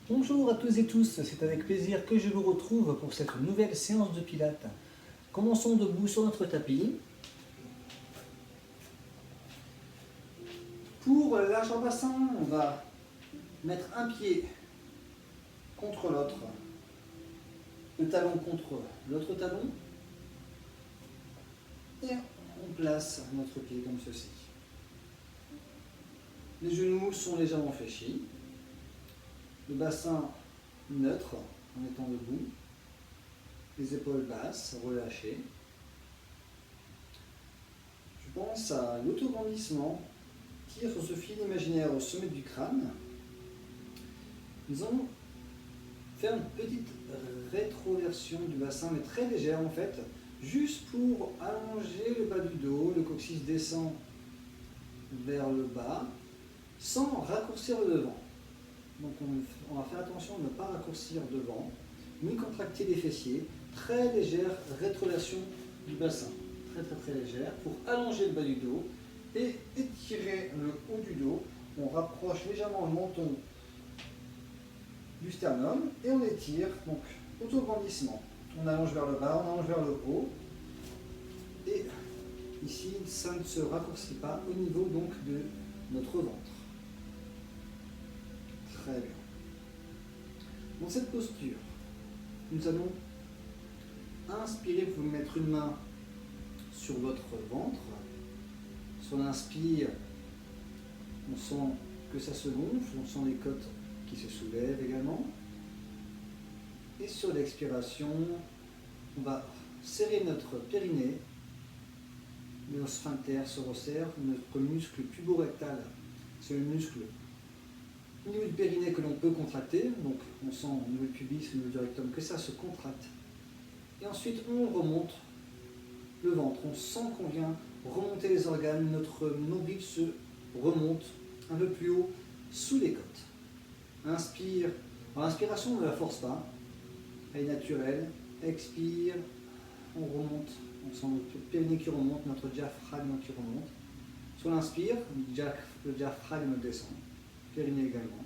Bonjour à tous et tous, c'est avec plaisir que je vous retrouve pour cette nouvelle séance de pilates. Commençons debout sur notre tapis. Pour le largeur bassin, on va mettre un pied contre l'autre, le talon contre l'autre talon, et on place notre pied comme ceci. Les genoux sont légèrement fléchis, le bassin neutre en étant debout, les épaules basses, relâchées. Je pense à l'autograndissement, tire sur ce fil imaginaire au sommet du crâne. Nous allons faire une petite rétroversion du bassin, mais très légère en fait, juste pour allonger le bas du dos, le coccyx descend vers le bas, sans raccourcir le devant. Donc on va faire attention à ne pas raccourcir devant, ni contracter les fessiers. Très légère rétroversion du bassin, très légère, pour allonger le bas du dos et étirer le haut du dos. On rapproche légèrement le menton du sternum et on étire, donc autograndissement. On allonge vers le bas, on allonge vers le haut. Et ici, ça ne se raccourcit pas au niveau donc de notre ventre. Très bien. Dans cette posture, nous allons inspirer, vous pouvez mettre une main sur votre ventre. Sur l'inspire, on sent que ça se gonfle, on sent les côtes qui se soulèvent également. Et sur l'expiration, on va serrer notre périnée. Le sphincter se resserre, notre muscle puborectal, c'est le muscle au niveau du périnée que l'on peut contracter. Donc on sent au niveau du pubis, au niveau du rectum que ça se contracte. Et ensuite on remonte le ventre, on sent qu'on vient remonter les organes, notre nombril se remonte un peu plus haut sous les côtes. Inspire, alors l'inspiration on ne la force pas, elle est naturelle. Expire, on remonte, on sent notre périnée qui remonte, notre diaphragme qui remonte. Sur l'inspire, le diaphragme descend, périnée également.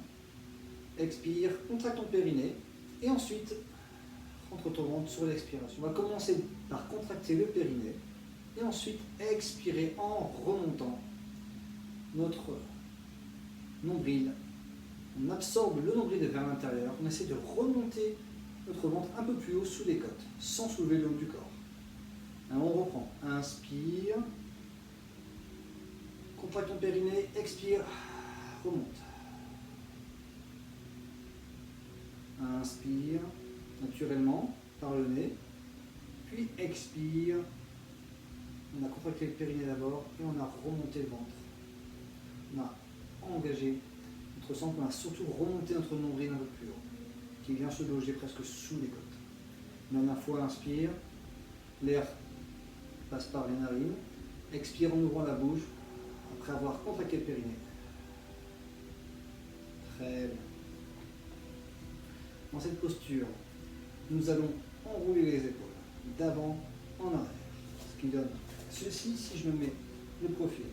Expire, contracte ton périnée et ensuite rentre ton ventre sur l'expiration. On va commencer par contracter le périnée et ensuite expirer en remontant notre nombril. On absorbe le nombril vers l'intérieur, on essaie de remonter notre ventre un peu plus haut sous les côtes, sans soulever le haut du corps. Alors on reprend. Inspire, contracte ton périnée, expire, remonte. Inspire, naturellement, par le nez, puis expire. On a contracté le périnée d'abord et on a remonté le ventre. On a engagé notre centre, on a surtout remonté notre nombril un peu plus haut, qui vient se loger presque sous les côtes. Dernière fois, inspire, l'air passe par les narines, expire en ouvrant la bouche, après avoir contracté le périnée. Très bien. Dans cette posture, nous allons enrouler les épaules, d'avant en arrière, ce qui donne ceci si je me mets le profil.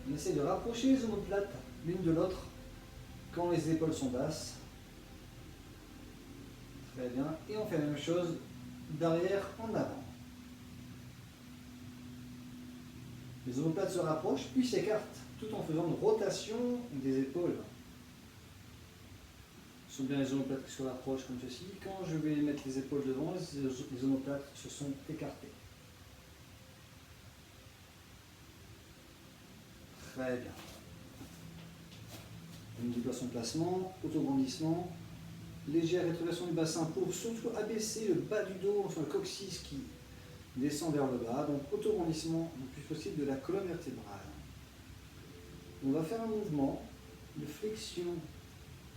On essaie de rapprocher les omoplates l'une de l'autre quand les épaules sont basses. Très bien. Et on fait la même chose d'arrière en avant. Les omoplates se rapprochent puis s'écartent tout en faisant une rotation des épaules. Ce sont bien les omoplates qui se rapprochent comme ceci. Quand je vais mettre les épaules devant, les omoplates se sont écartées. Très bien. On déploie son placement, autograndissement, légère rétroversion du bassin pour surtout abaisser le bas du dos, enfin le coccyx qui descend vers le bas, donc autograndissement le plus possible de la colonne vertébrale. On va faire un mouvement de flexion,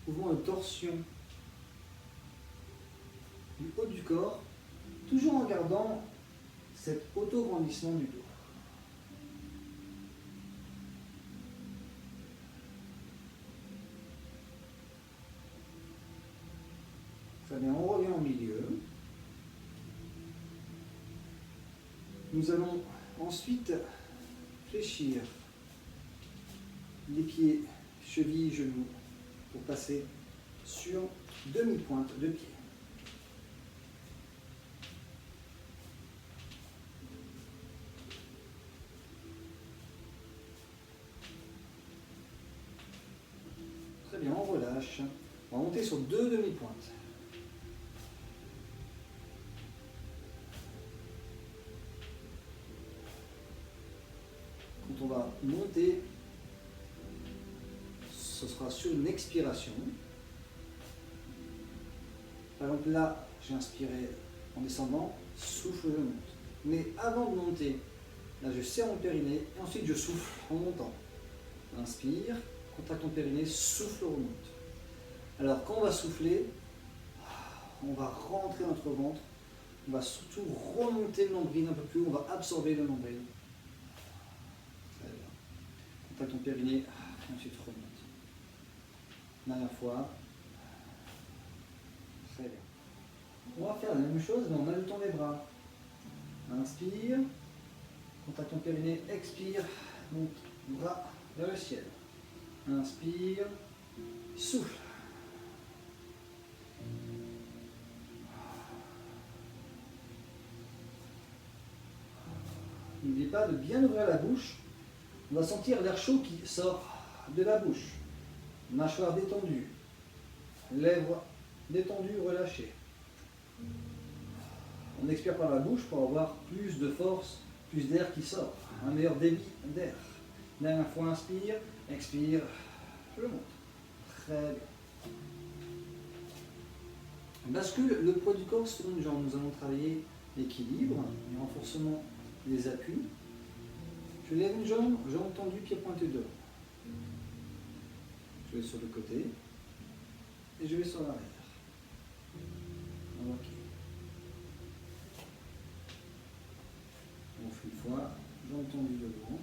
mouvement de torsion du haut du corps, toujours en gardant cet autograndissement du dos. Très bien, on revient au milieu. Nous allons ensuite fléchir les pieds, chevilles, genoux, pour passer sur demi-pointe de pied. Très bien, on relâche. On va monter sur deux demi-pointes. Quand on va monter, ce sera sur une expiration. Par exemple là, j'ai inspiré en descendant, souffle, je monte. Mais avant de monter, là je serre mon périnée et ensuite je souffle en montant. Inspire, contracte ton périnée, souffle, remonte. Alors quand on va souffler, on va rentrer notre ventre, on va surtout remonter le nombril un peu plus haut, on va absorber le nombril. Très bien. Contracte ton périnée, et ensuite remonte. Dernière fois. Très bien. On va faire la même chose, mais en ajoutant les bras. Inspire, contracte ton périnée, expire, monte, bras vers le ciel. Inspire, souffle. N'oubliez pas de bien ouvrir la bouche. On va sentir l'air chaud qui sort de la bouche. Mâchoire détendue. Lèvres détendues, relâchées. On expire par la bouche pour avoir plus de force, plus d'air qui sort. Un meilleur débit d'air. Dernière fois, inspire, expire, je monte. Très bien. Bascule le poids du corps sur une jambe. Nous allons travailler l'équilibre, le renforcement des appuis. Je lève une jambe, jambe tendue, pied pointé devant. Je vais sur le côté et je vais sur l'arrière. Ok. On fait une fois, jambe tendue devant,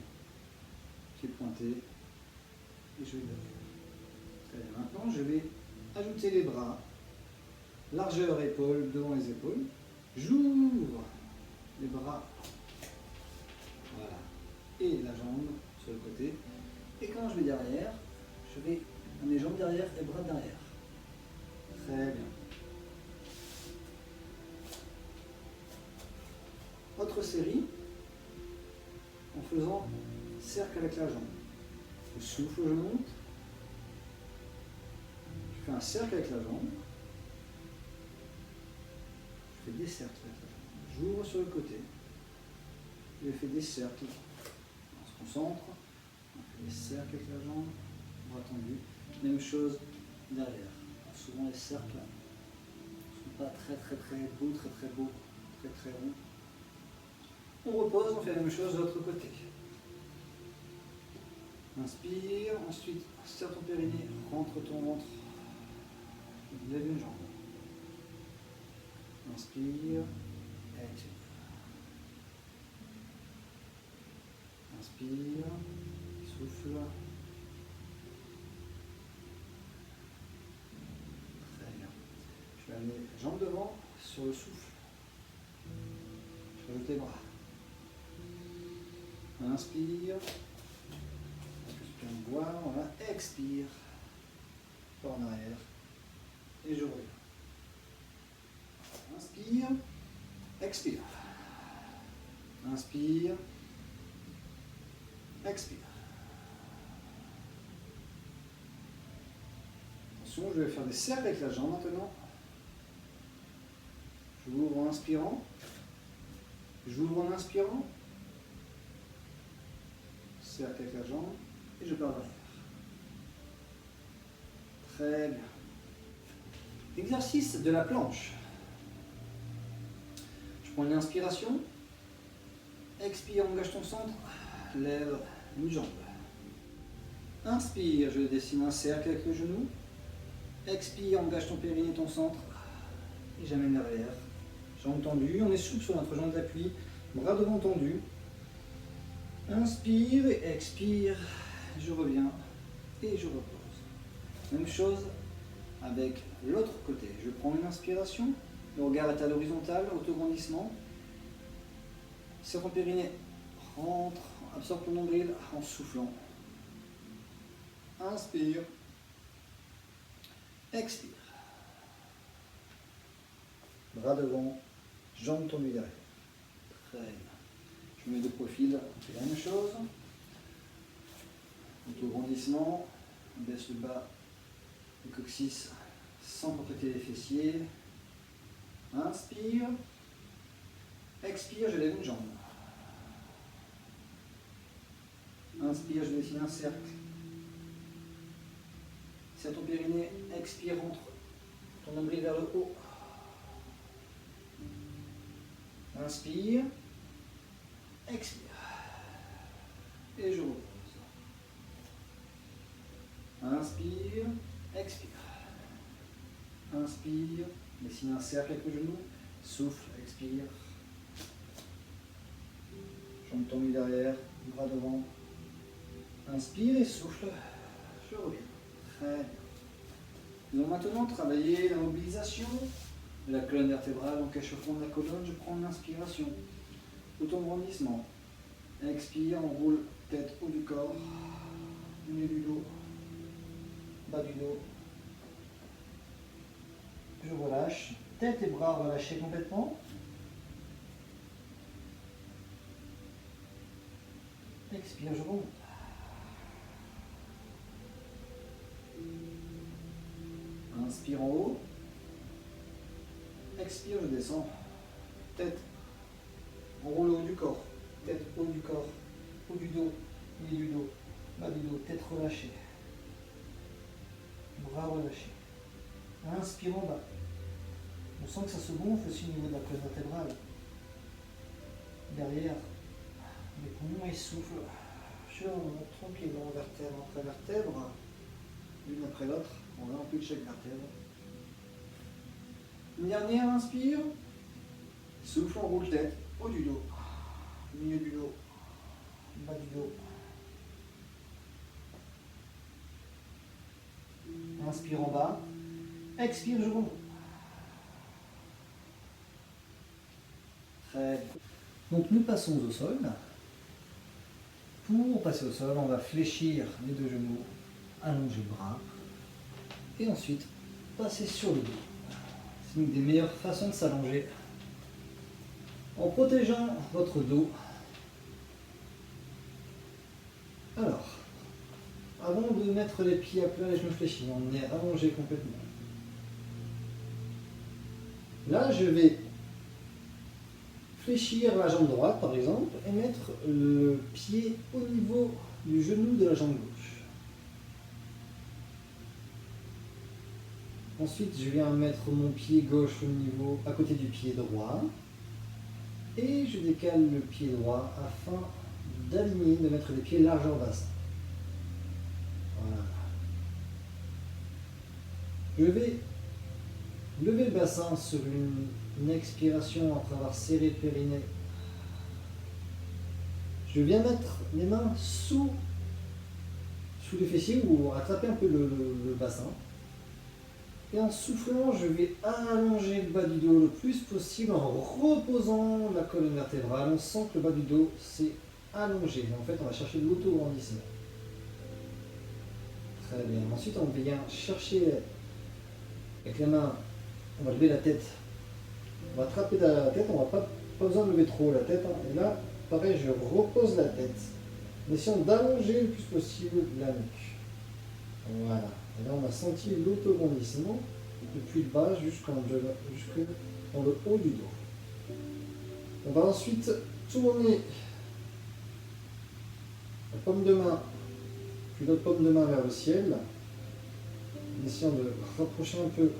pied pointé et je vais derrière. Très bien. Maintenant, je vais ajouter les bras, largeur épaules devant les épaules. J'ouvre les bras. Voilà. Et la jambe sur le côté. Et quand je vais derrière, je vais mes jambes derrière et bras derrière. Très bien. Autre série, en faisant cercle avec la jambe. Je souffle, je monte. Je fais un cercle avec la jambe. Je fais des cercles avec la jambe. J'ouvre sur le côté. Je fais des cercles. On se concentre. On fait des cercles avec la jambe. Bras tendu. Même chose derrière. Alors souvent les cercles ne sont pas très beaux, très ronds. On repose, on fait la même chose de l'autre côté. Inspire, ensuite serre ton périnée, rentre ton ventre, lève une jambe. Inspire, expire. Inspire, souffle. Très bien. Je vais amener les jambes devant sur le souffle. Je rajoute les bras. Inspire. Est-ce que tu peux me voir? Voilà. Expire. Pas en arrière. Et je reviens. Inspire. Expire. Inspire. Expire. Attention, je vais faire des cercles avec la jambe maintenant. J'ouvre en inspirant. J'ouvre en inspirant. Cercle avec la jambe. Et je pars derrière. Très bien. Exercice de la planche. Je prends une inspiration. Expire, engage ton centre. Lève une jambe. Inspire, je dessine un cercle avec le genou. Expire, engage ton périnée, ton centre. Et j'amène derrière. Jambe tendue, on est souple sur notre jambe d'appui. Bras devant tendu. Inspire et expire. Je reviens et je repose. Même chose avec l'autre côté. Je prends une inspiration. Le regard est à l'horizontale, autograndissement. Serre ton périnée. Rentre, absorbe ton nombril en soufflant. Inspire. Expire. Bras devant, jambes tendues derrière. Très bien. Je me mets de profil, on fait la même chose. Auto-grandissement, on baisse le bas du coccyx sans contracter les fessiers. Inspire. Expire, je lève une jambe. Inspire, je dessine un cercle. Serre ton périnée, expire, rentre ton nombril vers le haut. Inspire, expire. Et je repose. Inspire, expire. Inspire, dessine un cercle avec le genou. Souffle, expire. Jambes tendues derrière, bras devant. Inspire et souffle. Je reviens. Très bien. Nous allons maintenant travailler la mobilisation de la colonne vertébrale. Donc échauffement de la colonne, je prends l'inspiration. Auto-grandissement. Expire, on roule tête haut du corps, milieu du dos, bas du dos. Je relâche. Tête et bras relâchés complètement. Expire, je remonte. Inspire en haut. Expire, je descends. Tête. On roule au haut du corps. Tête haut du corps. Haut du dos. Milieu du dos. Bas du dos. Tête relâchée. Bras relâchés. Inspire en bas. On sent que ça se gonfle aussi au niveau de la colonne vertébrale. Derrière. Les poumons et souffle. Je remonte tranquillement vertèbre après vertèbre. L'une après l'autre. On remplit chaque vertèbre. Une dernière, inspire. Souffle, on roule tête. Haut du dos. Milieu du dos. Bas du dos. Inspire en bas. Expire, je remonte. Très bien. Donc nous passons au sol. Pour passer au sol, on va fléchir les deux genoux, allonger le bras. Et ensuite, passer sur le dos. C'est une des meilleures façons de s'allonger. En protégeant votre dos. Alors, avant de mettre les pieds à plat, les genoux fléchis, on est allongé complètement. Là, je vais fléchir la jambe droite, par exemple, et mettre le pied au niveau du genou de la jambe gauche. Ensuite, je viens mettre mon pied gauche au niveau, à côté du pied droit. Et je décale le pied droit afin d'aligner, de mettre les pieds largeur bassin. Voilà. Je vais lever le bassin sur une expiration après avoir serré le périnée. Je viens mettre les mains sous les fessiers ou attraper un peu le bassin. Et en soufflant, je vais allonger le bas du dos le plus possible en reposant la colonne vertébrale. On sent que le bas du dos s'est allongé. Mais en fait, on va chercher de l'auto-grandissement. Très bien. Ensuite, on vient chercher avec les mains, on va lever la tête. On va attraper la tête, on n'a pas besoin de lever trop la tête. Et là, pareil, je repose la tête. En essayant d'allonger le plus possible la nuque. Voilà. Et là, on a senti l'autograndissement depuis le bas jusque dans le haut du dos. On va ensuite tourner la paume de main, puis l'autre paume de main vers le ciel, en essayant de rapprocher un peu.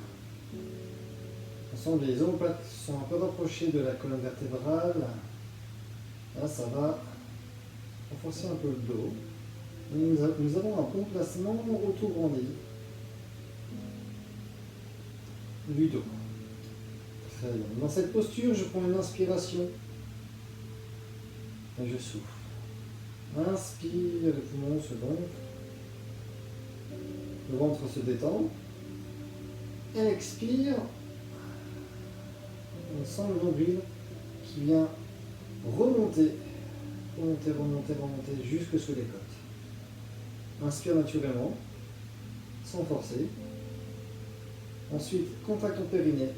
Ensemble, les omoplates sont un peu rapprochées de la colonne vertébrale. Là, ça va renforcer un peu le dos. Nous avons un bon placement auto-grandi du dos. Très bien. Dans cette posture, je prends une inspiration et je souffle. Inspire, les poumons se gonflent, le ventre se détend. Expire, on sent le nombril qui vient remonter jusque sous les côtes. Inspire naturellement. sans forcer. Ensuite, contracte ton périnée.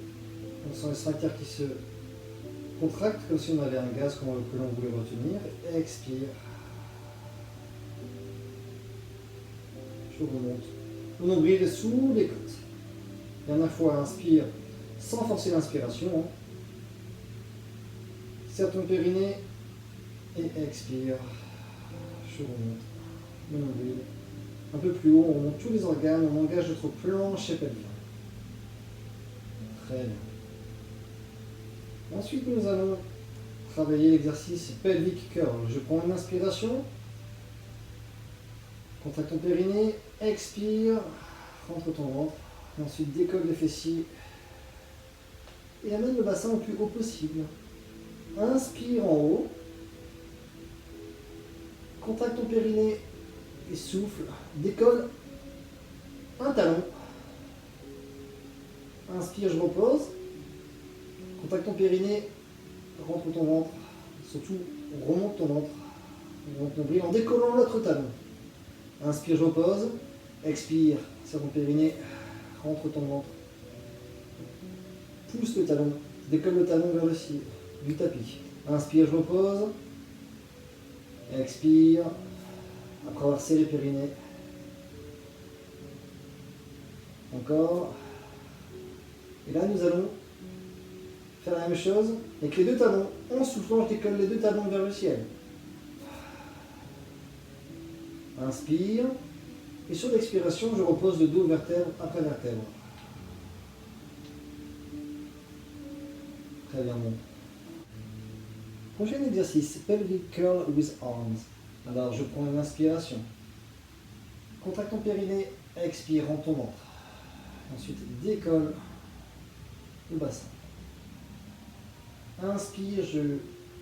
On sent les sphincters qui se contractent comme si on avait un gaz que l'on voulait retenir. Expire. Je remonte. Le nombril est sous les côtes. Dernière fois, inspire sans forcer l'inspiration. Serre ton périnée et expire. Je remonte. Le nombril. Un peu plus haut, on remonte tous les organes, on engage notre planche pelvienne. Très bien. Ensuite, nous allons travailler l'exercice pelvic curl. Je prends une inspiration. Contracte ton périnée, expire, rentre ton ventre, et ensuite décolle les fessiers et amène le bassin au plus haut possible. Inspire en haut, contracte ton périnée et souffle, décolle un talon. Inspire, je repose, contracte ton périnée, rentre ton ventre, surtout remonte ton ventre, remonte ton nombril en décollant l'autre talon. Inspire, je repose. Expire, serre ton périnée, rentre ton ventre. Pousse le talon, décolle le talon vers le ciel du tapis. Inspire, je repose. Expire, après avoir serré le périnée. Encore. Et là, nous allons faire la même chose avec les deux talons. En soufflant, je décolle les deux talons vers le ciel. Inspire. Et sur l'expiration, je repose le dos vertèbre après vertèbre. Très bien, bon. Prochain exercice, pelvic curl with arms. Alors, je prends une inspiration. Contracte ton périnée, expire, rentre ton ventre. Ensuite, décolle le bassin. Inspire, je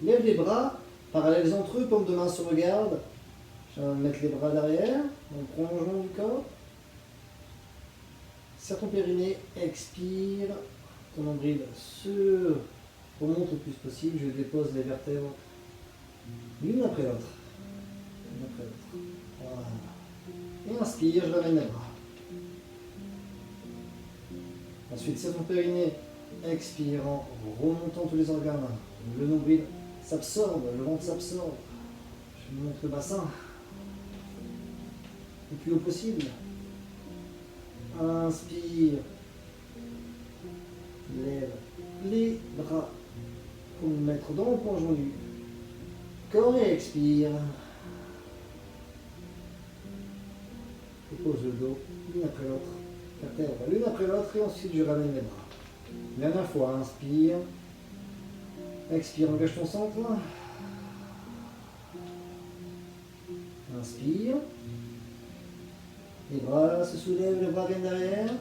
lève les bras, parallèles entre eux, paume de main se regardent. Je vais mettre les bras derrière, dans le prolongement du corps. Serre ton périnée, expire. Ton nombril se remonte le plus possible. Je dépose les vertèbres l'une après l'autre. L'une après l'autre. Voilà. Et inspire, je ramène les bras. Ensuite, serre ton périnée, expire en remontant tous les organes. Le nombril s'absorbe, le ventre s'absorbe. Je monte le bassin le plus haut possible. Inspire. Lève les bras pour nous mettre dans le plongeon du corps et expire. Dépose le dos l'une après l'autre. Vertèbre l'une après l'autre et ensuite je ramène les bras. Dernière fois, inspire. Expire, engage ton centre. Inspire. Les bras se soulèvent, les bras viennent derrière.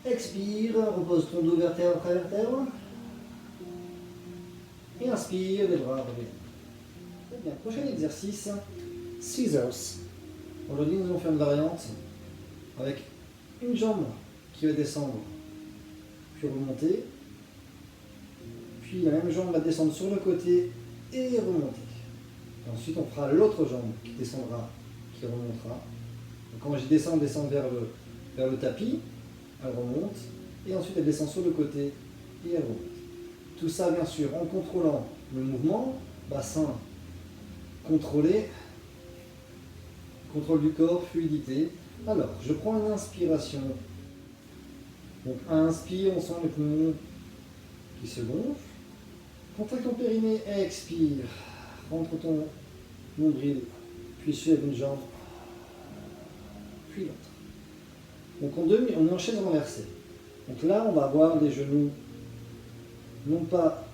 Expire, repose ton dos vertèbre après vertèbre. Et inspire, les bras reviennent. Très bien, prochain exercice, scissors. Aujourd'hui, nous allons faire une variante avec une jambe qui va descendre, puis remonter. Puis la même jambe va descendre sur le côté et remonter. Et ensuite, on fera l'autre jambe qui descendra, qui remontera. Donc, quand je descends, vers le tapis, elle remonte, et ensuite elle descend sur le côté et elle remonte. Tout ça, bien sûr, en contrôlant le mouvement, bassin contrôlé, contrôle du corps, fluidité. Alors, je prends une inspiration. Donc, inspire, on sent les poumons qui se gonflent. Contracte ton périnée, expire. Rentre ton nombril, puis soulève une jambe, puis l'autre. Donc on est en chaise renversée. Donc là, on va avoir les genoux non pas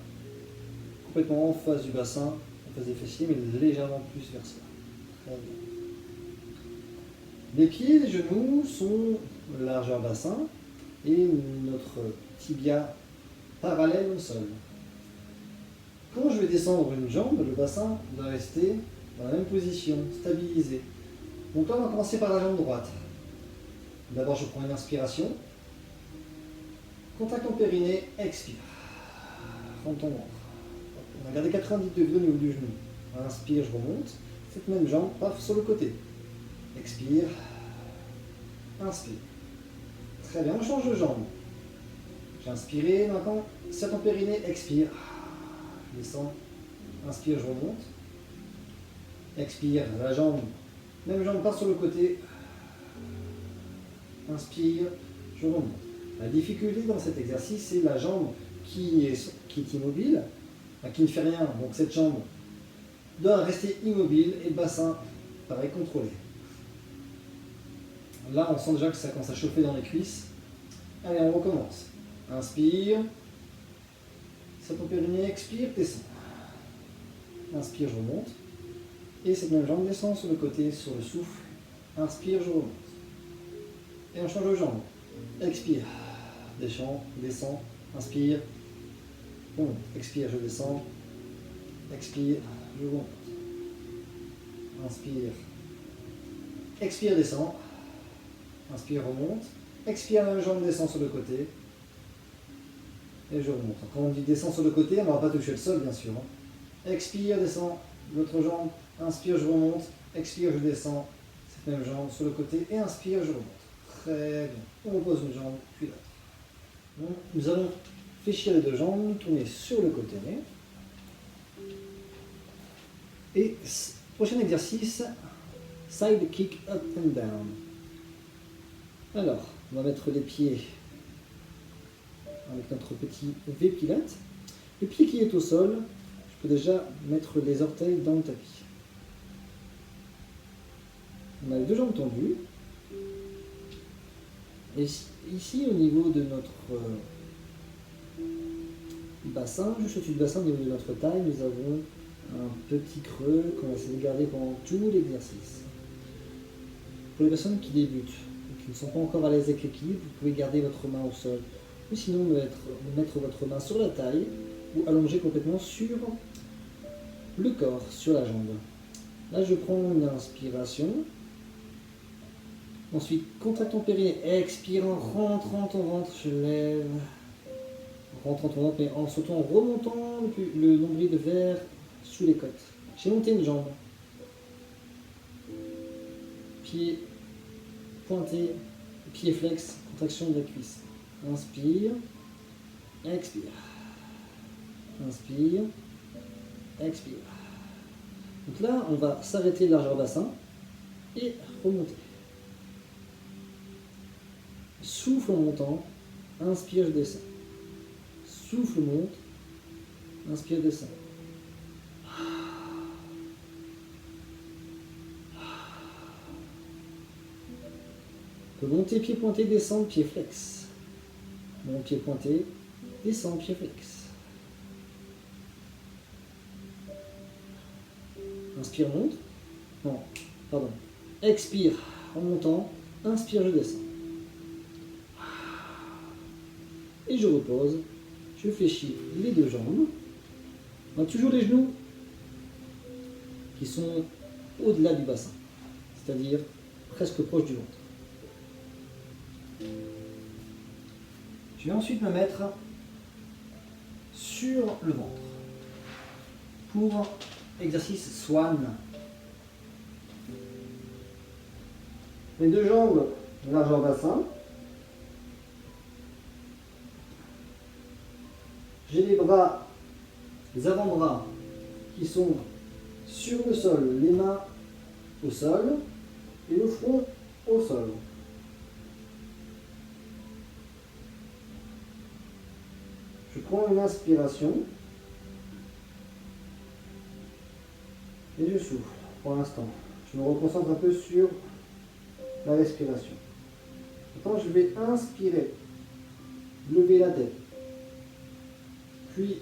complètement en face du bassin, en face des fessiers, mais légèrement plus vers ça. Très bien. Les pieds et les genoux sont largeur bassin et notre tibia parallèle au sol. Quand je vais descendre une jambe, le bassin va rester dans la même position, stabilisé. Donc là, on va commencer par la jambe droite. D'abord, je prends une inspiration. Contracte ton périnée, expire. Rentre ton ventre. On a gardé 90 degrés au niveau du genou. Inspire, je remonte. Cette même jambe, paf, sur le côté. Expire. Inspire. Très bien, on change de jambe. J'ai inspiré, maintenant, serre ton périnée, expire. Je descends, inspire, je remonte. Expire, la jambe, même jambe part sur le côté. Inspire, je remonte. La difficulté dans cet exercice, c'est la jambe qui est immobile, qui ne fait rien. Donc cette jambe doit rester immobile et le bassin pareil contrôlé. Là, on sent déjà que ça commence à chauffer dans les cuisses. Allez, on recommence. Inspire. Serre ton périnée, expire, descend. Inspire, je remonte. Et cette même jambe descend sur le côté, sur le souffle. Inspire, je remonte. Et on change de jambe. Expire, descend, inspire, remonte. Expire, je descends. Expire, je remonte. Inspire. Expire, descend. Inspire, remonte. Expire, la même jambe descend sur le côté. Et je remonte. Quand on dit descend sur le côté, on ne va pas toucher le sol, bien sûr. Expire, descend. L'autre jambe. Inspire, je remonte. Expire, je descends. Cette même jambe sur le côté. Et inspire, je remonte. Très bien. On repose une jambe, puis l'autre. Donc, nous allons fléchir les deux jambes, tourner sur le côté. Et prochain exercice, side kick up and down. Alors, on va mettre les pieds avec notre petit V-pilate. Le pied qui est au sol, je peux déjà mettre les orteils dans le tapis. On a les deux jambes tendues. Et ici, au niveau de notre bassin, juste au-dessus du bassin, au niveau de notre taille, nous avons un petit creux qu'on va essayer de garder pendant tout l'exercice. Pour les personnes qui débutent, qui ne sont pas encore à l'aise avec l'équilibre, vous pouvez garder votre main au sol. Ou sinon mettre votre main sur la taille ou allonger complètement sur le corps, sur la jambe. Là, je prends une inspiration. Ensuite, contracte ton périnée, expire en rentrant ton ventre, je lève. En rentrant ton ventre, mais en sautant, en remontant le nombril vers sous les côtes. J'ai monté une jambe. Pied pointé, pied flex, contraction de la cuisse. Inspire, expire. Inspire, expire. Donc là, on va s'arrêter de largeur bassin et remonter. Souffle en montant, inspire, je descends. Souffle, monte, inspire, descends. On peut monter, pied pointé, descendre, pied flex. Mon pied pointé, descend, pied flex. Inspire, monte. Non, pardon. Expire en montant, inspire, je descends. Et je repose, je fléchis les deux jambes. On a toujours les genoux qui sont au-delà du bassin, c'est-à-dire presque proche du ventre. Je vais ensuite me mettre sur le ventre pour exercice Swan. Les deux jambes largeur bassin. J'ai les bras, les avant-bras qui sont sur le sol, les mains au sol et le front au sol. Je prends une inspiration et je souffle pour l'instant. Je me reconcentre un peu sur la respiration. Maintenant, je vais inspirer, lever la tête, puis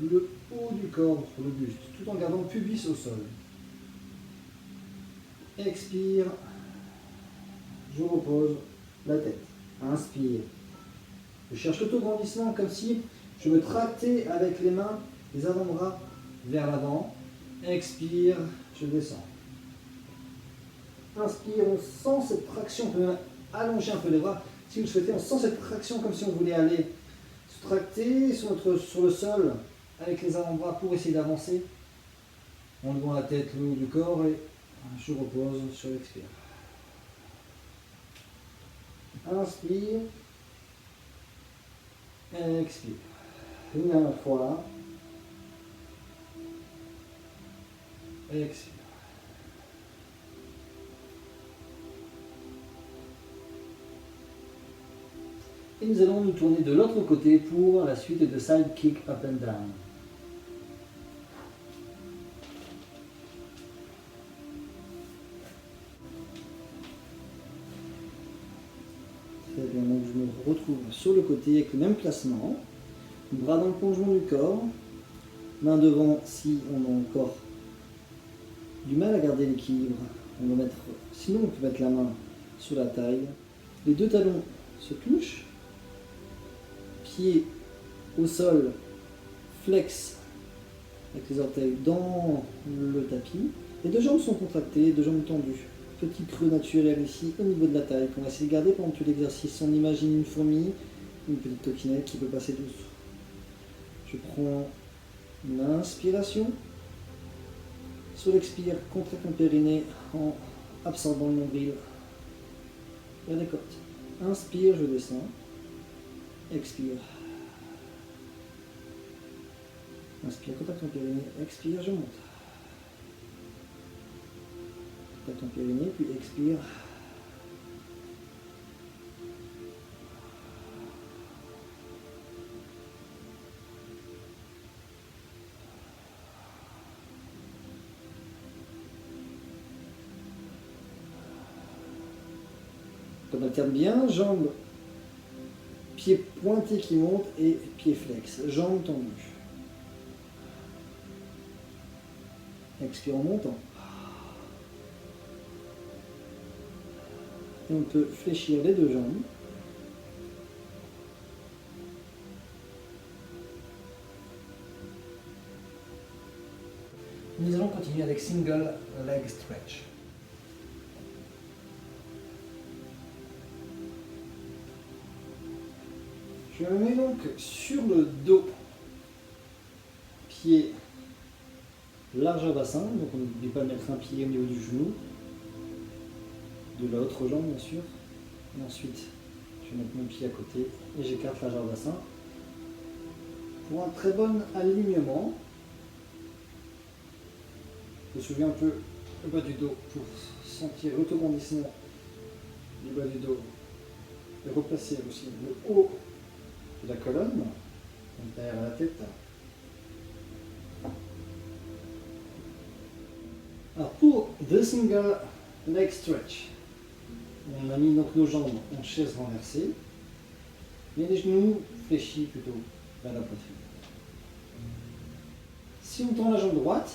le haut du corps sur le buste, tout en gardant le pubis au sol. Expire, je repose la tête. Inspire. Je cherche l'autograndissement comme si je me tractais avec les mains, les avant-bras vers l'avant. Expire, je descends. Inspire, on sent cette traction, on peut même allonger un peu les bras. Si vous le souhaitez, on sent cette traction comme si on voulait aller se tracter sur le sol avec les avant-bras pour essayer d'avancer. En levant la tête le haut du corps et je repose sur l'expire. Inspire. Expire. Une dernière fois. Expire. Et nous allons nous tourner de l'autre côté pour la suite de side kick up and down. Très bien, donc je me retrouve sur le côté avec le même placement. Bras dans le prolongement du corps. Main devant si on a encore du mal à garder l'équilibre. Sinon on peut mettre la main sur la taille. Les deux talons se touchent. Pied au sol, flex avec les orteils dans le tapis. Les deux jambes sont contractées, deux jambes tendues. Petit creux naturel ici au niveau de la taille qu'on va essayer de garder pendant tout l'exercice. On imagine une fourmi, une petite coquinette qui peut passer dessous. Je prends une inspiration. Sur l'expire, contracte mon périnée en absorbant le nombril vers les côtes. Inspire, je descends. Expire. Inspire, contracte ton périnée. Expire, je monte. Contracte ton périnée, puis expire. On alterne bien, jambes, pieds pointés qui montent et pieds flex, jambes tendues. Expire en montant. Et on peut fléchir les deux jambes. Nous allons continuer avec single leg stretch. Je me mets donc sur le dos, pied large à bassin, donc on n'oublie pas de mettre un pied au niveau du genou, de l'autre jambe bien sûr, et ensuite je vais mettre mon pied à côté et j'écarte large à bassin pour un très bon alignement. Je soulève un peu le bas du dos pour sentir l'autograndissement du bas du dos et replacer aussi le haut de la colonne, derrière la tête. Alors pour the single leg stretch, on a mis donc nos jambes en chaise renversée, mais les genoux fléchis plutôt vers la poitrine. Si on tend la jambe droite,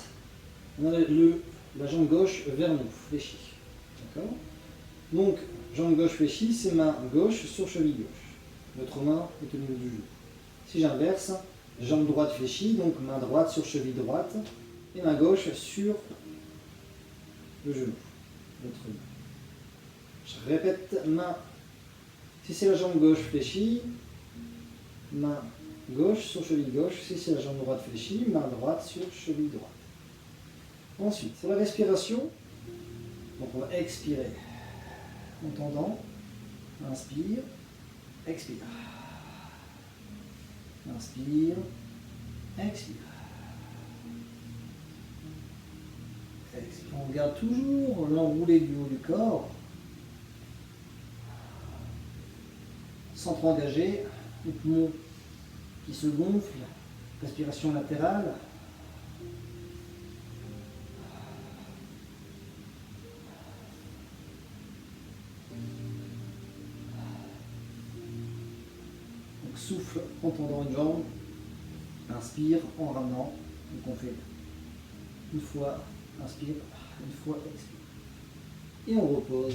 on a la jambe gauche vers nous, fléchie. D'accord ? Donc, jambe gauche fléchie, c'est main gauche sur cheville gauche. Notre main est au niveau du genou. Si j'inverse, jambe droite fléchie, donc main droite sur cheville droite, et main gauche sur le genou, l'autre main. Je répète, main, si c'est la jambe gauche fléchie, main gauche sur cheville gauche, si c'est la jambe droite fléchie, main droite sur cheville droite. Ensuite, c'est la respiration, donc on va expirer en tendant, inspire, expire. Inspire, expire. Expire. On garde toujours l'enroulé du haut du corps, sans trop engager, les poumons qui se gonflent, respiration latérale. Souffle en tendant une jambe, inspire en ramenant, donc on fait une fois, inspire, une fois, expire. Et on repose,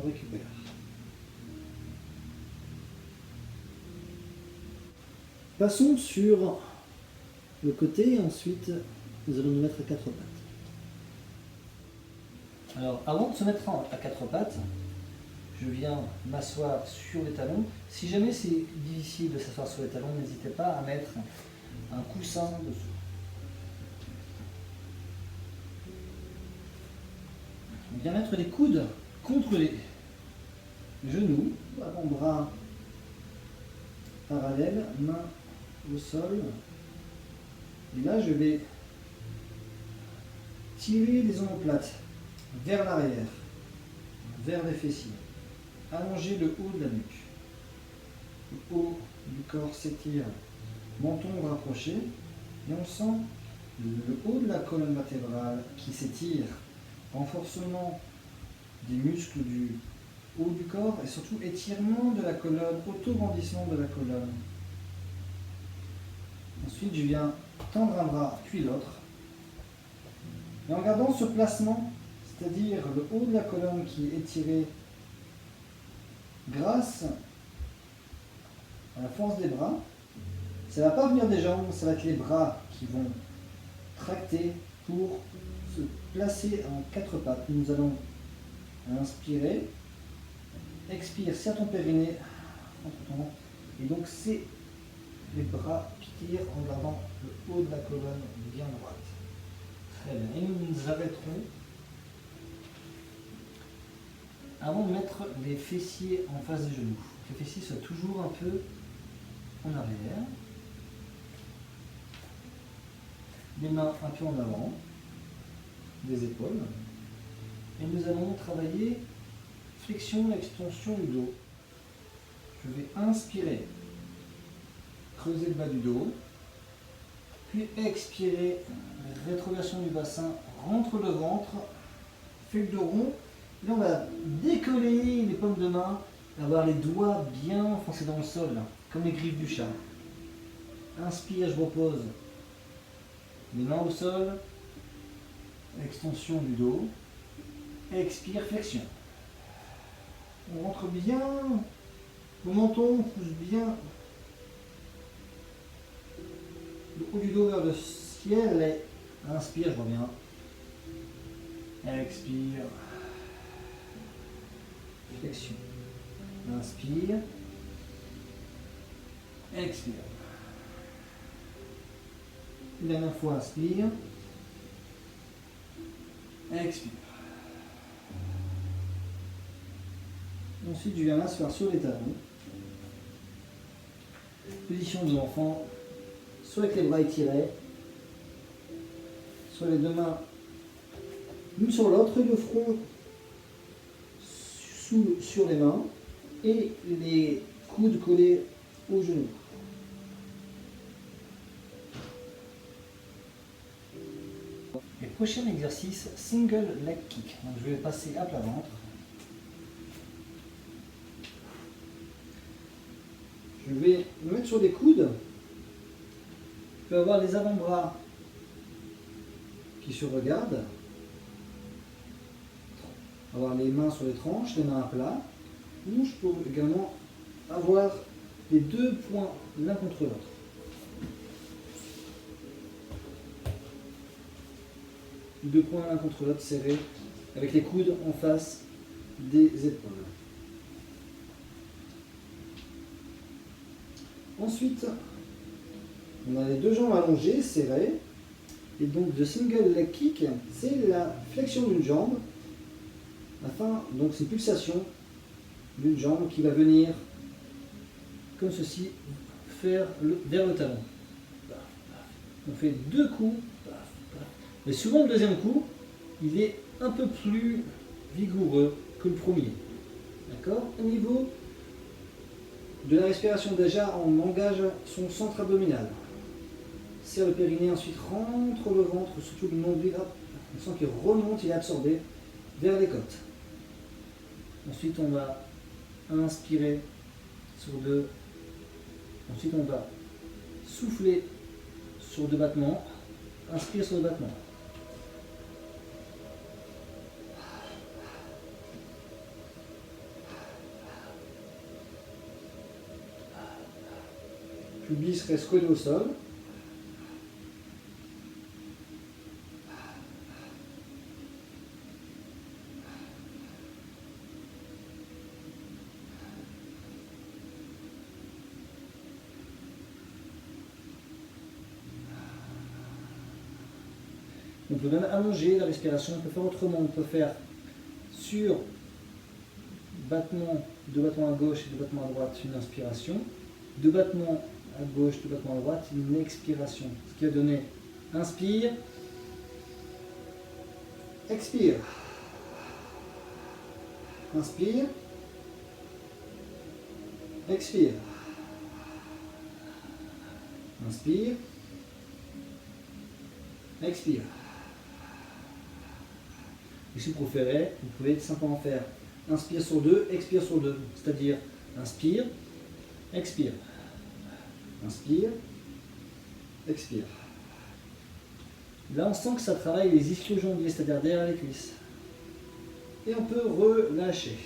on récupère. Passons sur le côté, ensuite nous allons nous mettre à quatre pattes. Alors avant de se mettre à quatre pattes, je viens m'asseoir sur les talons. Si jamais c'est difficile de s'asseoir sur les talons, n'hésitez pas à mettre un coussin dessous. On vient mettre les coudes contre Genoux, avant-bras parallèle, main au sol. Et là, je vais tirer les omoplates vers l'arrière, vers les fessiers. Allonger le haut de la nuque. Le haut du corps s'étire, menton rapproché. Et on sent le haut de la colonne vertébrale qui s'étire. Renforcement des muscles du haut du corps et surtout étirement de la colonne, auto-grandissement de la colonne. Ensuite, je viens tendre un bras puis l'autre. Et en gardant ce placement, c'est-à-dire le haut de la colonne qui est étiré grâce à la force des bras, ça ne va pas venir des jambes, ça va être les bras qui vont tracter pour se placer en quatre pattes. Nous allons inspirer, expire, serre ton périnée, et donc c'est les bras qui tirent en gardant le haut de la colonne bien droite. Très bien, et nous nous arrêterons avant de mettre les fessiers en face des genoux. Que les fessiers soient toujours un peu en arrière, les mains un peu en avant, des épaules, et nous allons travailler flexion et extension du dos. Je vais inspirer, creuser le bas du dos, puis expirer, rétroversion du bassin, rentre le ventre, fait le dos rond. Là, on va décoller les paumes de main, avoir les doigts bien enfoncés dans le sol, comme les griffes du chat. Inspire, je repose les mains au sol, extension du dos, expire, flexion. On rentre bien, le menton pousse bien le haut du dos vers le ciel et inspire, je reviens. Expire. Flexion. Inspire. Expire. Une dernière fois, inspire. Expire. Ensuite, je viens m'asseoir sur les talons. Position de l'enfant, soit avec les bras étirés, soit les deux mains l'une sur l'autre, et le front sur les mains et les coudes collés aux genoux. Et prochain exercice, single leg kick. Donc je vais passer à plat ventre. Je vais me mettre sur des coudes. Je peux avoir les avant-bras qui se regardent. Avoir les mains sur les tranches, les mains à plat. Ou je peux également avoir les deux poings l'un contre l'autre. Les deux poings l'un contre l'autre serrés, avec les coudes en face des épaules. Ensuite, on a les deux jambes allongées, serrées. Et donc, le single leg kick, c'est la flexion d'une jambe. Donc, c'est une pulsation d'une jambe qui va venir, comme ceci, vers le talon. On fait deux coups. Mais souvent, le deuxième coup, il est un peu plus vigoureux que le premier. D'accord? Au niveau de la respiration, déjà, on engage son centre abdominal. Serre le périnée, ensuite rentre le ventre, surtout le nombril. On sent qu'il remonte, il est absorbé vers les côtes. Ensuite, on va inspirer sur deux. Ensuite, on va souffler sur deux battements. Inspire sur deux battements. Pubis reste collé au sol. On peut même allonger la respiration, on peut faire autrement, on peut faire sur battements, 2 battements à gauche et 2 battements à droite, une inspiration. 2 battements à gauche, 2 battements à droite, une expiration. Ce qui va donner inspire, expire. Inspire, expire. Inspire, expire. Et si vous préférez, vous pouvez simplement faire inspire sur 2, expire sur 2. C'est-à-dire inspire, expire. Inspire, expire. Là, on sent que ça travaille les ischio-jambiers, c'est-à-dire derrière les cuisses. Et on peut relâcher.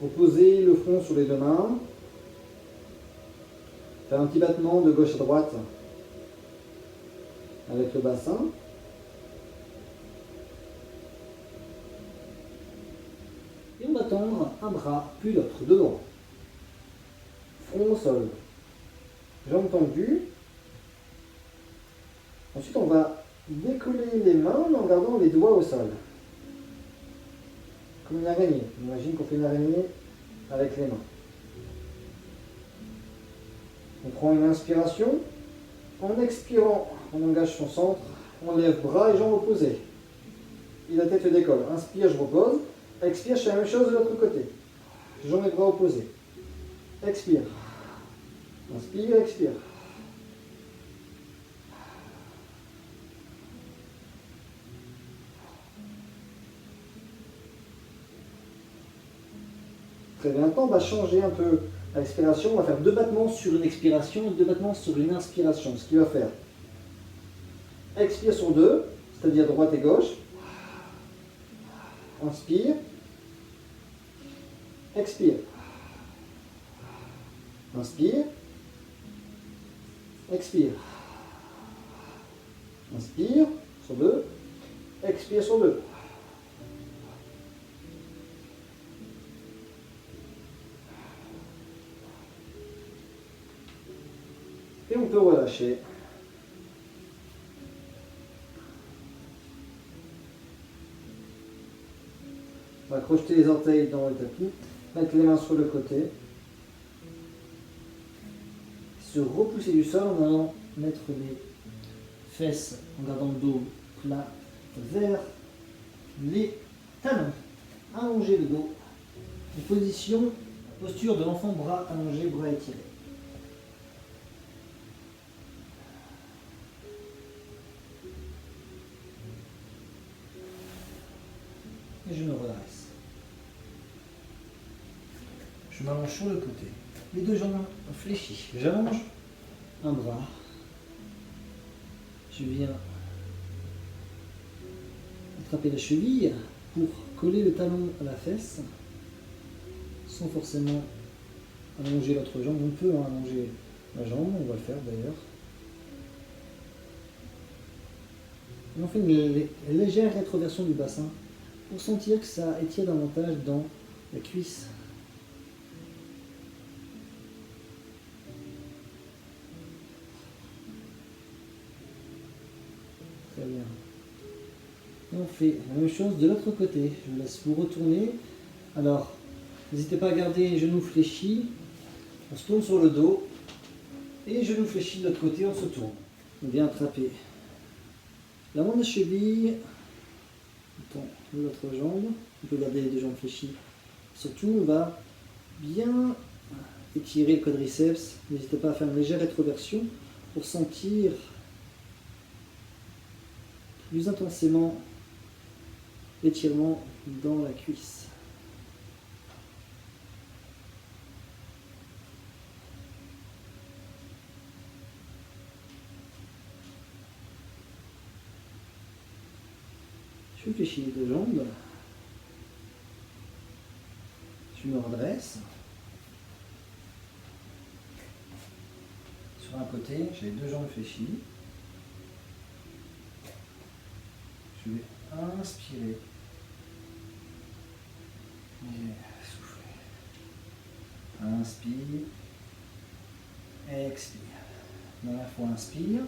Reposez le front sur les 2 mains. Faire un petit battement de gauche à droite avec le bassin. Et on va tendre un bras puis l'autre devant. Front au sol. Jambes tendues. Ensuite, on va décoller les mains en gardant les doigts au sol. Comme une araignée. On imagine qu'on fait une araignée avec les mains. On prend une inspiration. En expirant, on engage son centre. On lève bras et jambes opposés. Et la tête décolle. Inspire, je repose. Expire, je fais la même chose de l'autre côté. Jambes et bras opposés. Expire. Inspire, expire. Très bien. Maintenant, on va changer un peu l'expiration. On va faire 2 battements sur une expiration et 2 battements sur une inspiration. Ce qui va faire expire sur 2, c'est-à-dire droite et gauche. Inspire. Expire. Inspire. Expire. Inspire sur 2. Expire sur 2. Et on peut relâcher. On va crocheter les orteils dans le tapis. Mettre les mains sur le côté. Se repousser du sol en allant mettre les fesses en gardant le dos plat vers les talons. Allonger le dos. En posture de l'enfant, bras allongés, bras étirés. Et je me redresse. Je m'allonge sur le côté. Les 2 jambes fléchies. J'allonge un bras. Je viens attraper la cheville pour coller le talon à la fesse sans forcément allonger l'autre jambe. On peut allonger la jambe, on va le faire d'ailleurs. Et on fait une légère rétroversion du bassin pour sentir que ça étire davantage dans la cuisse. Très bien. Et on fait la même chose de l'autre côté. Je vous laisse vous retourner. Alors, n'hésitez pas à garder les genoux fléchis. On se tourne sur le dos. Et les genoux fléchis de l'autre côté, on se tourne. On vient attraper l'avant de la cheville. De l'autre jambe. On peut garder les 2 jambes fléchies. Surtout, on va bien étirer le quadriceps. N'hésitez pas à faire une légère rétroversion pour sentir plus intensément l'étirement dans la cuisse. Je fléchis les 2 jambes. Je me redresse. Sur un côté, j'ai les 2 jambes fléchies. Je vais inspirer et souffler. Inspire, expire. Dernière fois, inspire,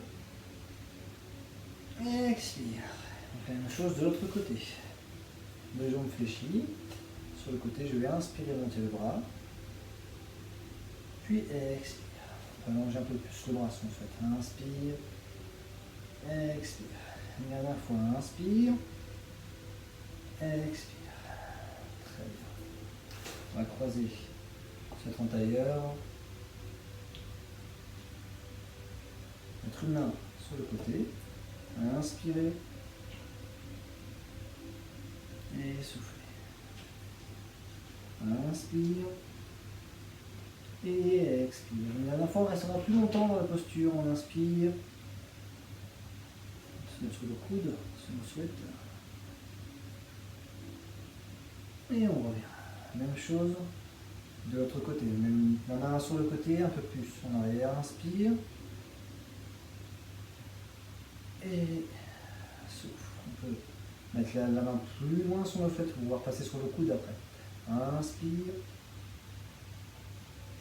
Expire. On fait la même chose de l'autre côté. Deux jambes fléchies. Sur le côté, je vais inspirer, monter le bras. Puis expire. Allonger un peu plus le bras si on souhaite. Inspire. Expire. Une dernière fois, inspire. Expire. Très bien. On va croiser cette entailleur. Mettre une main sur le côté. Inspirez. Et soufflez. Inspire. Et expire. Une dernière fois, on restera plus longtemps dans la posture. On inspire. On se met sur le coude, si on le souhaite. Et on revient. Même chose de l'autre côté. Même la main sur le côté, un peu plus en arrière. Inspire. Et souffle. On peut mettre la main plus loin sur le fait, pouvoir passer sur le coude après. Inspire.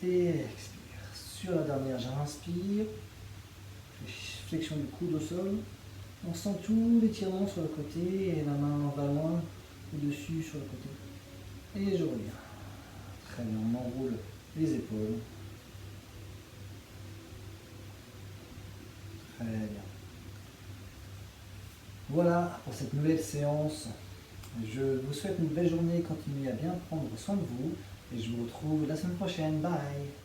Et expire. Sur la dernière, j'inspire. Flexion du coude au sol. On sent tout l'étirement sur le côté et la main va loin au-dessus sur le côté. Et je reviens. Très bien, on enroule les épaules. Très bien. Voilà pour cette nouvelle séance. Je vous souhaite une belle journée, continuez à bien prendre soin de vous et je vous retrouve la semaine prochaine. Bye!